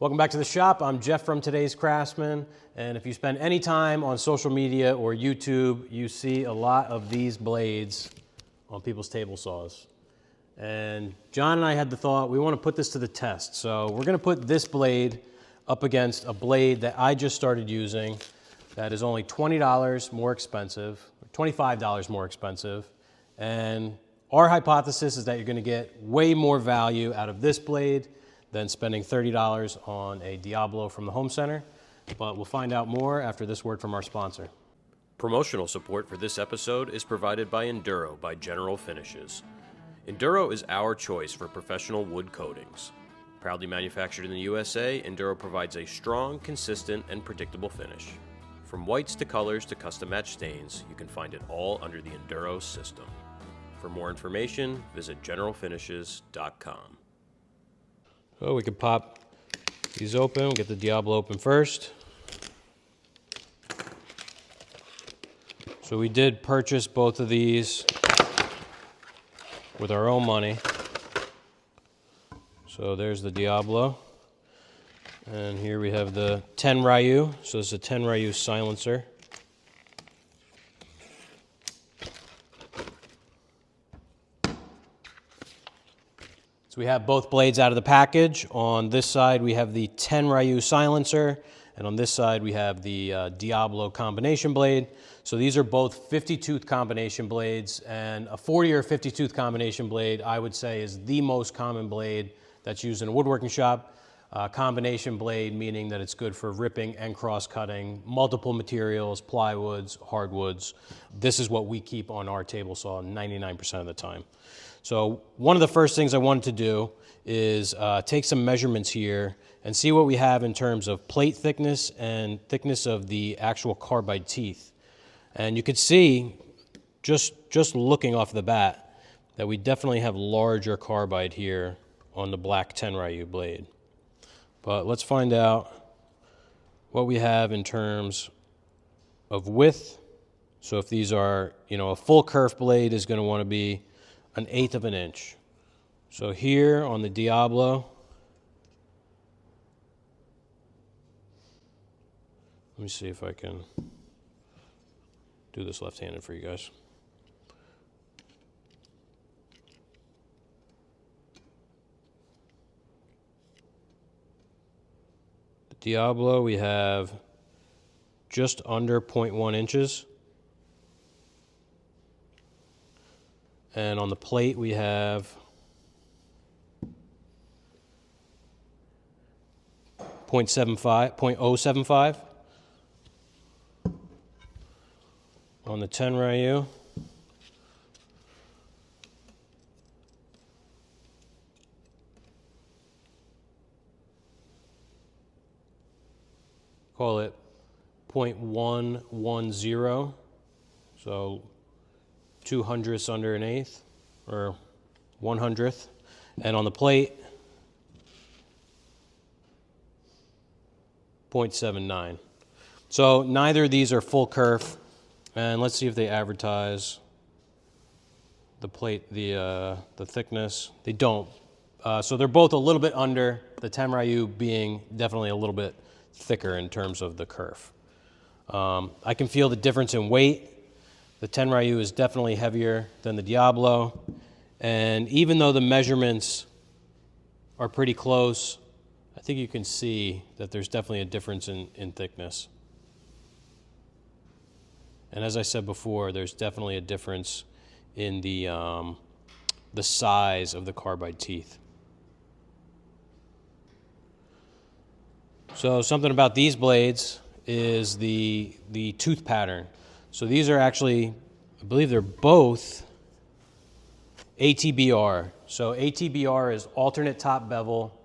Welcome back to the shop. I'm Jeff from Today's Craftsman, and if you spend any time on social media or YouTube, you see a lot of these blades on people's table saws. And John and I had the thought, we want to put this to the test. So we're going to put this blade up against a blade that I just started using that is only $20 more expensive, $25 more expensive. And our hypothesis is that you're going to get way more value out of this blade than spending $30 on a Diablo from the home center. But we'll find out more after this word from our sponsor. Promotional support for this episode is provided by Enduro by General Finishes. Enduro is our choice for professional wood coatings. Proudly manufactured in the USA, Enduro provides a strong, consistent, and predictable finish. From whites to colors to custom match stains, you can find it all under the Enduro system. For more information, visit generalfinishes.com. So we could pop these open. We'll get the Diablo open first. So we did purchase both of these with our own money. So there's the Diablo. And here we have the Tenryu. So this is a Tenryu silencer. So we have both blades out of the package. On this side we have the Tenryu silencer, and on this side we have the Diablo combination blade. So these are both 50-tooth combination blades, and a 40 or 50-tooth combination blade I would say is the most common blade that's used in a woodworking shop. Combination blade meaning that it's good for ripping and cross-cutting multiple materials, plywoods, hardwoods. This is what we keep on our table saw 99% of the time. So one of the first things I wanted to do is take some measurements here and see what we have in terms of plate thickness and thickness of the actual carbide teeth. And you could see, just looking off the bat, that we definitely have larger carbide here on the black Tenryu blade. But let's find out what we have in terms of width. So if these are, a full kerf blade is going to want to be 1/8 of an inch. So here on the Diablo, let me see if I can do this left-handed for you guys. The Diablo, we have just under 0.1 inches. And on the plate we have 0.075. On the Tenryu, call it 0.110, so 2/100ths under 1/8, or 1/100th. And on the plate, 0.79. So neither of these are full kerf. And let's see if they advertise the plate, the thickness. They don't. So they're both a little bit under, the Tenryu being definitely a little bit thicker in terms of the kerf. I can feel the difference in weight. The Tenryu is definitely heavier than the Diablo. And even though the measurements are pretty close, I think you can see that there's definitely a difference in thickness. And as I said before, there's definitely a difference in the size of the carbide teeth. So something about these blades is the tooth pattern. So these are actually, I believe they're both ATBR. So ATBR is alternate top bevel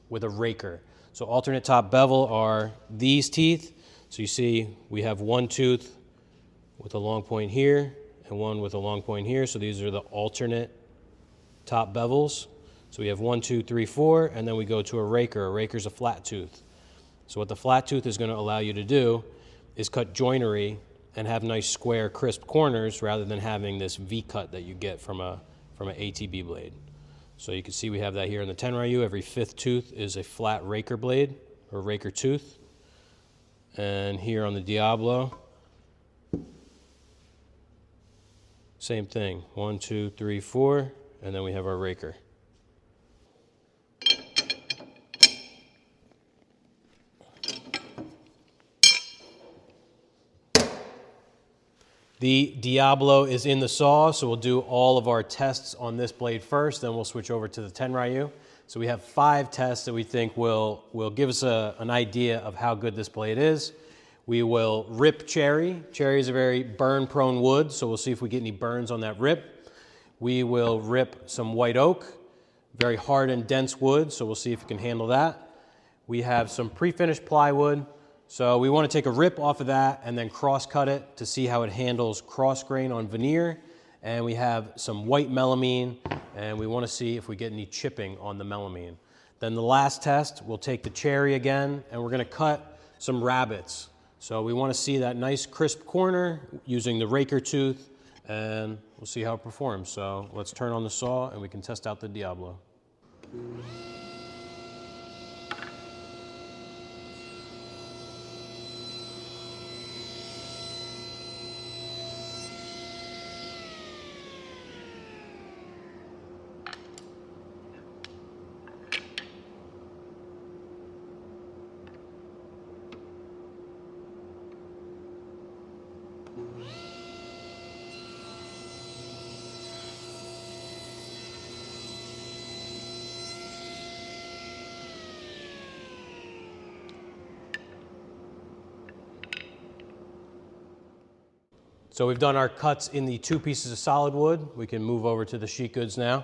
with a raker. So alternate top bevel are these teeth. So you see we have one tooth with a long point here and one with a long point here. So these are the alternate top bevels. So we have 1, 2, 3, 4, and then we go to a raker. A raker's a flat tooth. So what the flat tooth is going to allow you to do is cut joinery and have nice square crisp corners rather than having this V cut that you get from an ATB blade. So you can see we have that here in the Tenryu. Every fifth tooth is a flat raker blade. or raker tooth. And here on the Diablo, same thing, 1, 2, 3, 4, and then we have our raker. The Diablo is in the saw, so we'll do all of our tests on this blade first, then we'll switch over to the Tenryu. So we have 5 tests that we think will give us an idea of how good this blade is. We will rip cherry. Cherry is a very burn-prone wood, so we'll see if we get any burns on that rip. We will rip some white oak, very hard and dense wood, so we'll see if we can handle that. We have some pre-finished plywood. So we want to take a rip off of that and then cross-cut it to see how it handles cross-grain on veneer. And we have some white melamine, and we want to see if we get any chipping on the melamine. Then the last test, we'll take the cherry again, and we're going to cut some rabbits. So we want to see that nice crisp corner using the raker tooth, and we'll see how it performs. So let's turn on the saw, and we can test out the Diablo. So we've done our cuts in the 2 pieces of solid wood. We can move over to the sheet goods now.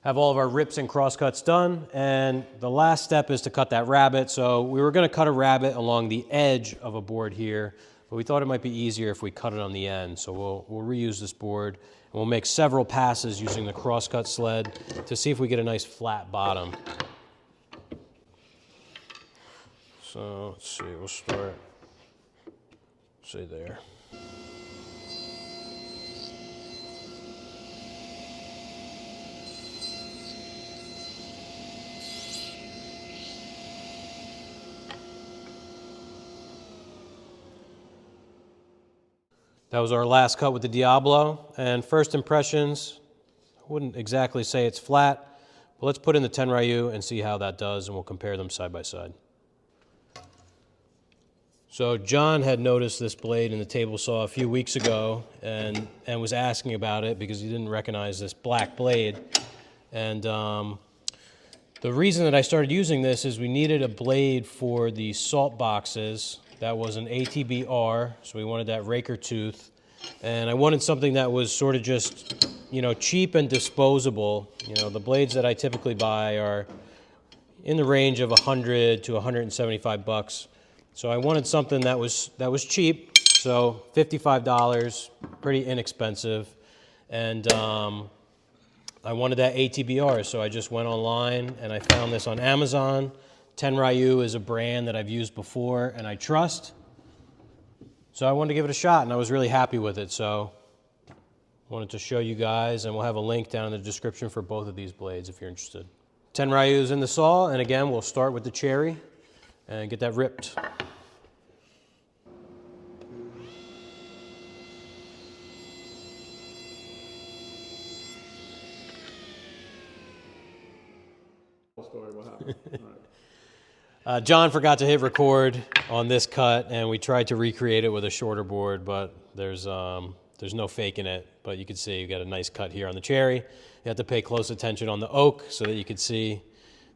Have all of our rips and crosscuts done, and the last step is to cut that rabbet. So we were going to cut a rabbet along the edge of a board here, but we thought it might be easier if we cut it on the end. So we'll reuse this board, and we'll make several passes using the crosscut sled to see if we get a nice flat bottom. So let's see, we'll start, say there. That was our last cut with the Diablo, and first impressions, I wouldn't exactly say it's flat, but let's put in the Tenryu and see how that does, and we'll compare them side by side. So John had noticed this blade in the table saw a few weeks ago and was asking about it because he didn't recognize this black blade. And the reason that I started using this is we needed a blade for the salt boxes. That was an ATB-R, so we wanted that raker tooth. And I wanted something that was sort of just, cheap and disposable. The blades that I typically buy are in the range of $100 to $175. So I wanted something that was cheap, so $55, pretty inexpensive. And I wanted that ATB-R, so I just went online and I found this on Amazon. Tenryu is a brand that I've used before and I trust. So I wanted to give it a shot, and I was really happy with it. So I wanted to show you guys, and we'll have a link down in the description for both of these blades if you're interested. Tenryu is in the saw, and again, we'll start with the cherry and get that ripped. Story, what happened? John forgot to hit record on this cut, and we tried to recreate it with a shorter board, but There's no faking it, but you can see you got a nice cut here on the cherry. You have to pay close attention on the oak so that you can see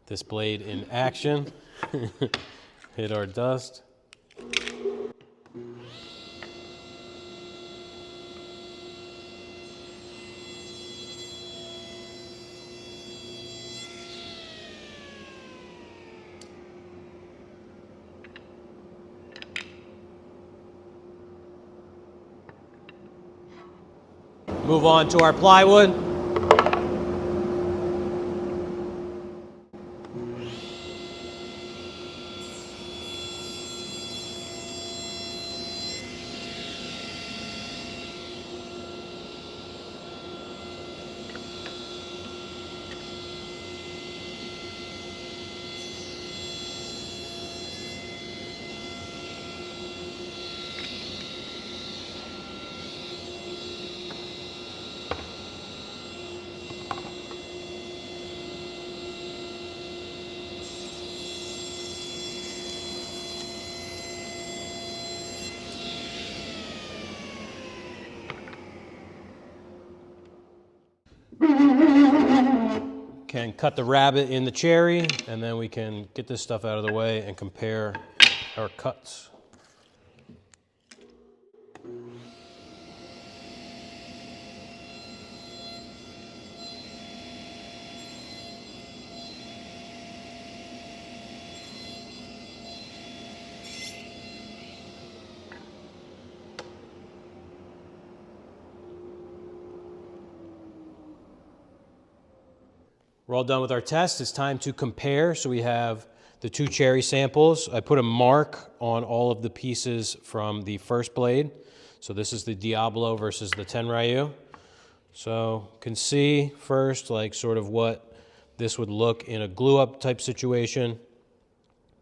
this blade in action. Hit our dust. Move on to our plywood. Can cut the rabbit in the cherry, and then we can get this stuff out of the way and compare our cuts. We're all done with our test. It's time to compare. So we have the two cherry samples. I put a mark on all of the pieces from the first blade. So this is the Diablo versus the Tenryu. So you can see first like sort of what this would look in a glue up type situation.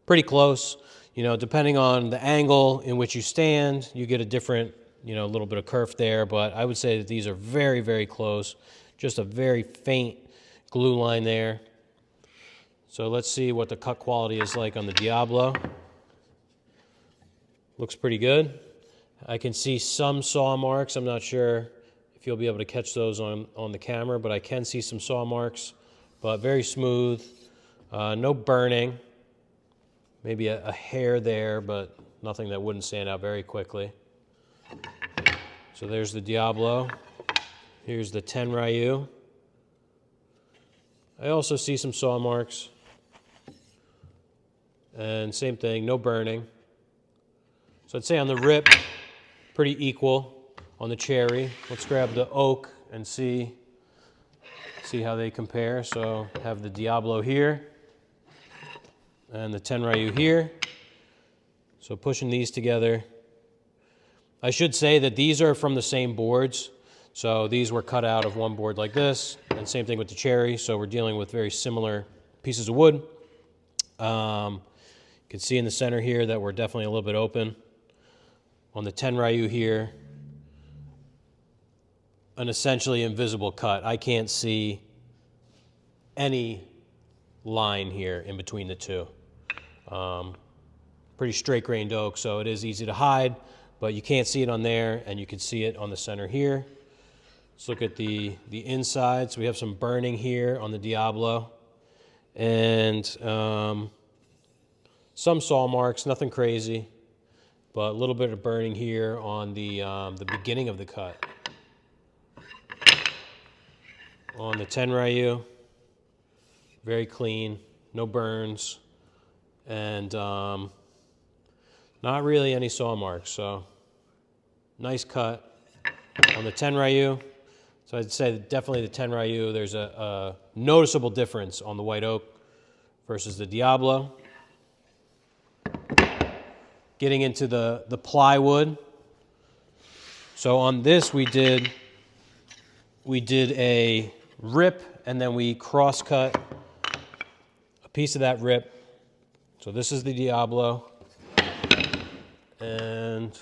Pretty close. You know, depending on the angle in which you stand, you get a different, you know, little bit of kerf there, but I would say that these are very, very close. Just a very faint glue line there. So let's see what the cut quality is like on the Diablo. Looks pretty good. I can see some saw marks. I'm not sure if you'll be able to catch those on the camera, but I can see some saw marks, but very smooth. No burning. Maybe a hair there, but nothing that wouldn't stand out very quickly. So there's the Diablo. Here's the Tenryu. I also see some saw marks. And same thing, no burning. So I'd say on the rip, pretty equal on the cherry. Let's grab the oak and see how they compare. So have the Diablo here and the Tenryu here. So pushing these together. I should say that these are from the same boards. So these were cut out of one board like this, and same thing with the cherry. So we're dealing with very similar pieces of wood. You can see in the center here that we're definitely a little bit open. On the Tenryu here, an essentially invisible cut. I can't see any line here in between the two. Pretty straight-grained oak, so it is easy to hide, but you can't see it on there, and you can see it on the center here. Let's look at the inside. So we have some burning here on the Diablo, and some saw marks, nothing crazy, but a little bit of burning here on the beginning of the cut. On the Tenryu, very clean, no burns, and not really any saw marks. So nice cut on the Tenryu. So I'd say that definitely the Tenryu, there's a noticeable difference on the white oak versus the Diablo. Getting into the plywood. So on this we did a rip, and then we cross-cut a piece of that rip. So this is the Diablo. And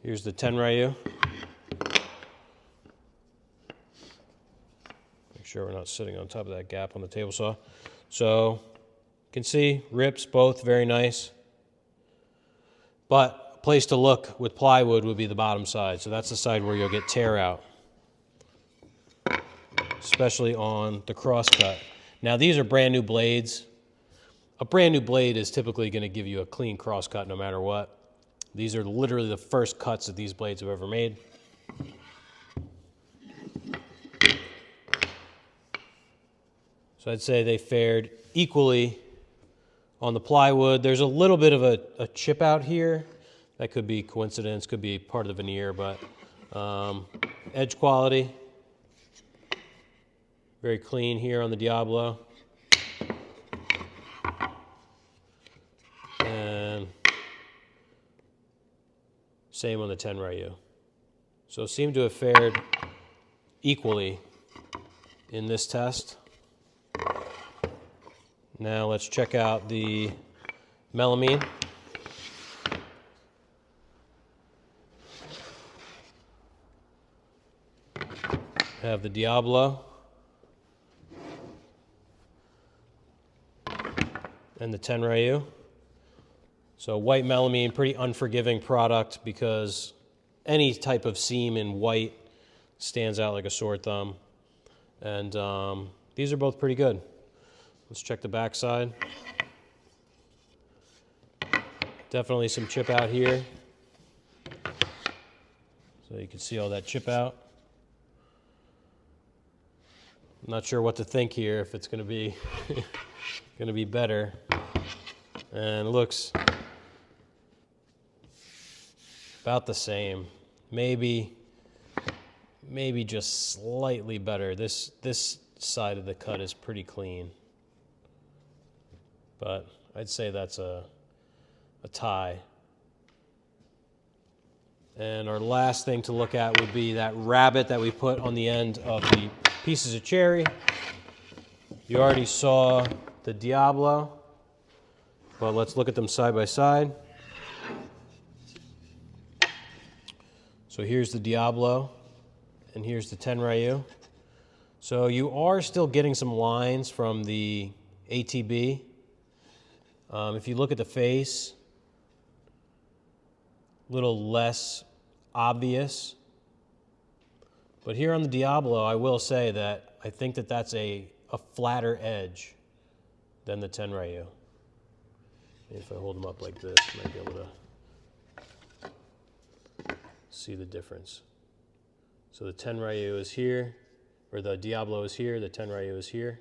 here's the Tenryu. Make sure we're not sitting on top of that gap on the table saw. So you can see rips, both very nice. But place to look with plywood would be the bottom side. So that's the side where you'll get tear out, especially on the cross cut. Now these are brand new blades. A brand new blade is typically going to give you a clean cross cut no matter what. These are literally the first cuts that these blades have ever made. So I'd say they fared equally on the plywood. There's a little bit of a chip out here. That could be coincidence, could be part of the veneer, but edge quality, very clean here on the Diablo. And same on the Tenryu. So seem to have fared equally in this test. Now let's check out the melamine. Have the Diablo and the Tenryu. So white melamine, pretty unforgiving product because any type of seam in white stands out like a sore thumb. And these are both pretty good. Let's check the back side. Definitely some chip out here. So you can see all that chip out. I'm not sure what to think here, if it's going to be better. And it looks about the same. Maybe just slightly better. This side of the cut is pretty clean. But I'd say that's a tie. And our last thing to look at would be that rabbet that we put on the end of the pieces of cherry. You already saw the Diablo, but let's look at them side by side. So here's the Diablo, and here's the Tenryu. So you are still getting some lines from the ATB. If you look at the face, a little less obvious. But here on the Diablo, I will say that I think that that's a flatter edge than the Tenryu. If I hold them up like this, I might be able to see the difference. So the Tenryu is here, or the Diablo is here, the Tenryu is here.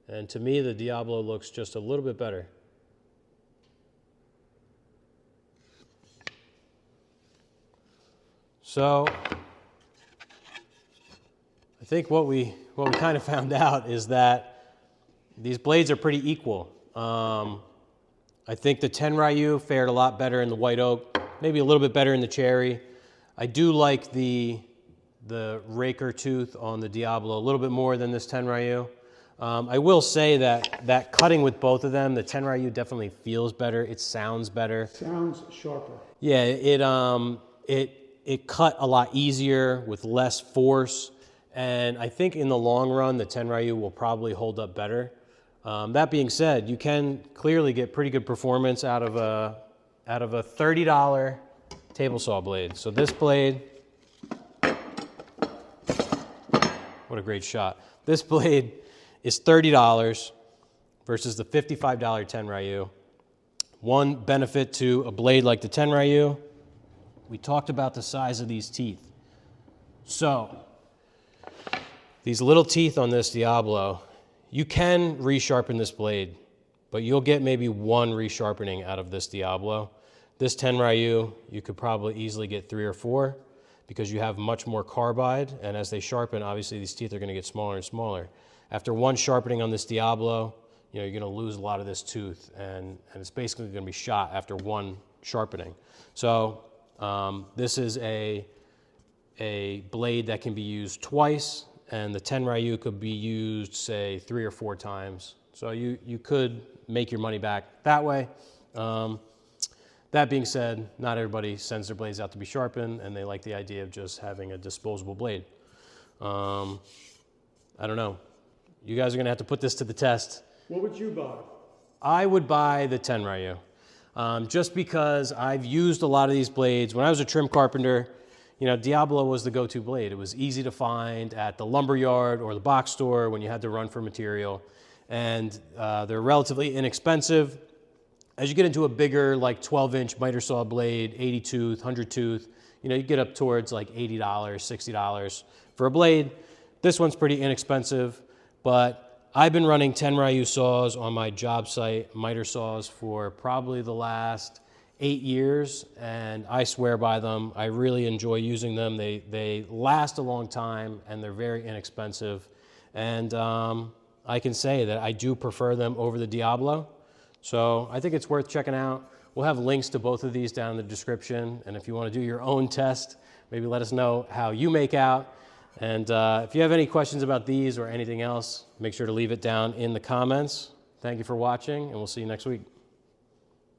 And to me, the Diablo looks just a little bit better. So I think what we kind of found out is that these blades are pretty equal. I think the Tenryu fared a lot better in the white oak, maybe a little bit better in the cherry. I do like the raker tooth on the Diablo a little bit more than this Tenryu. I will say that cutting with both of them, the Tenryu definitely feels better. It sounds better. Sounds sharper. Yeah, it cut a lot easier with less force. And I think in the long run, the Tenryu will probably hold up better. That being said, you can clearly get pretty good performance out of a $30 table saw blade. So this blade, what a great shot. This blade is $30 versus the $55 Tenryu. One benefit to a blade like the Tenryu, we talked about the size of these teeth. So these little teeth on this Diablo, you can resharpen this blade, but you'll get maybe one resharpening out of this Diablo. This Tenryu, you could probably easily get 3 or 4 because you have much more carbide, and as they sharpen, obviously these teeth are going to get smaller and smaller. After one sharpening on this Diablo, you're going to lose a lot of this tooth, and it's basically going to be shot after one sharpening. So this is a blade that can be used twice, and the Tenryu could be used, say, 3 or 4 times. So you could make your money back that way. That being said, not everybody sends their blades out to be sharpened, and they like the idea of just having a disposable blade. I don't know. You guys are going to have to put this to the test. What would you buy? I would buy the Tenryu. just because I've used a lot of these blades. When I was a trim carpenter, Diablo was the go-to blade. It was easy to find at the lumber yard or the box store when you had to run for material. And they're relatively inexpensive. As you get into a bigger, like 12-inch miter saw blade, 80 tooth, 100 tooth, you get up towards like $80, $60 for a blade. This one's pretty inexpensive, but I've been running Tenryu saws on my job site, miter saws, for probably the last 8 years, and I swear by them. I really enjoy using them. They last a long time, and they're very inexpensive. And I can say that I do prefer them over the Diablo. So I think it's worth checking out. We'll have links to both of these down in the description. And if you want to do your own test, maybe let us know how you make out. And if you have any questions about these or anything else, make sure to leave it down in the comments. Thank you for watching, and we'll see you next week.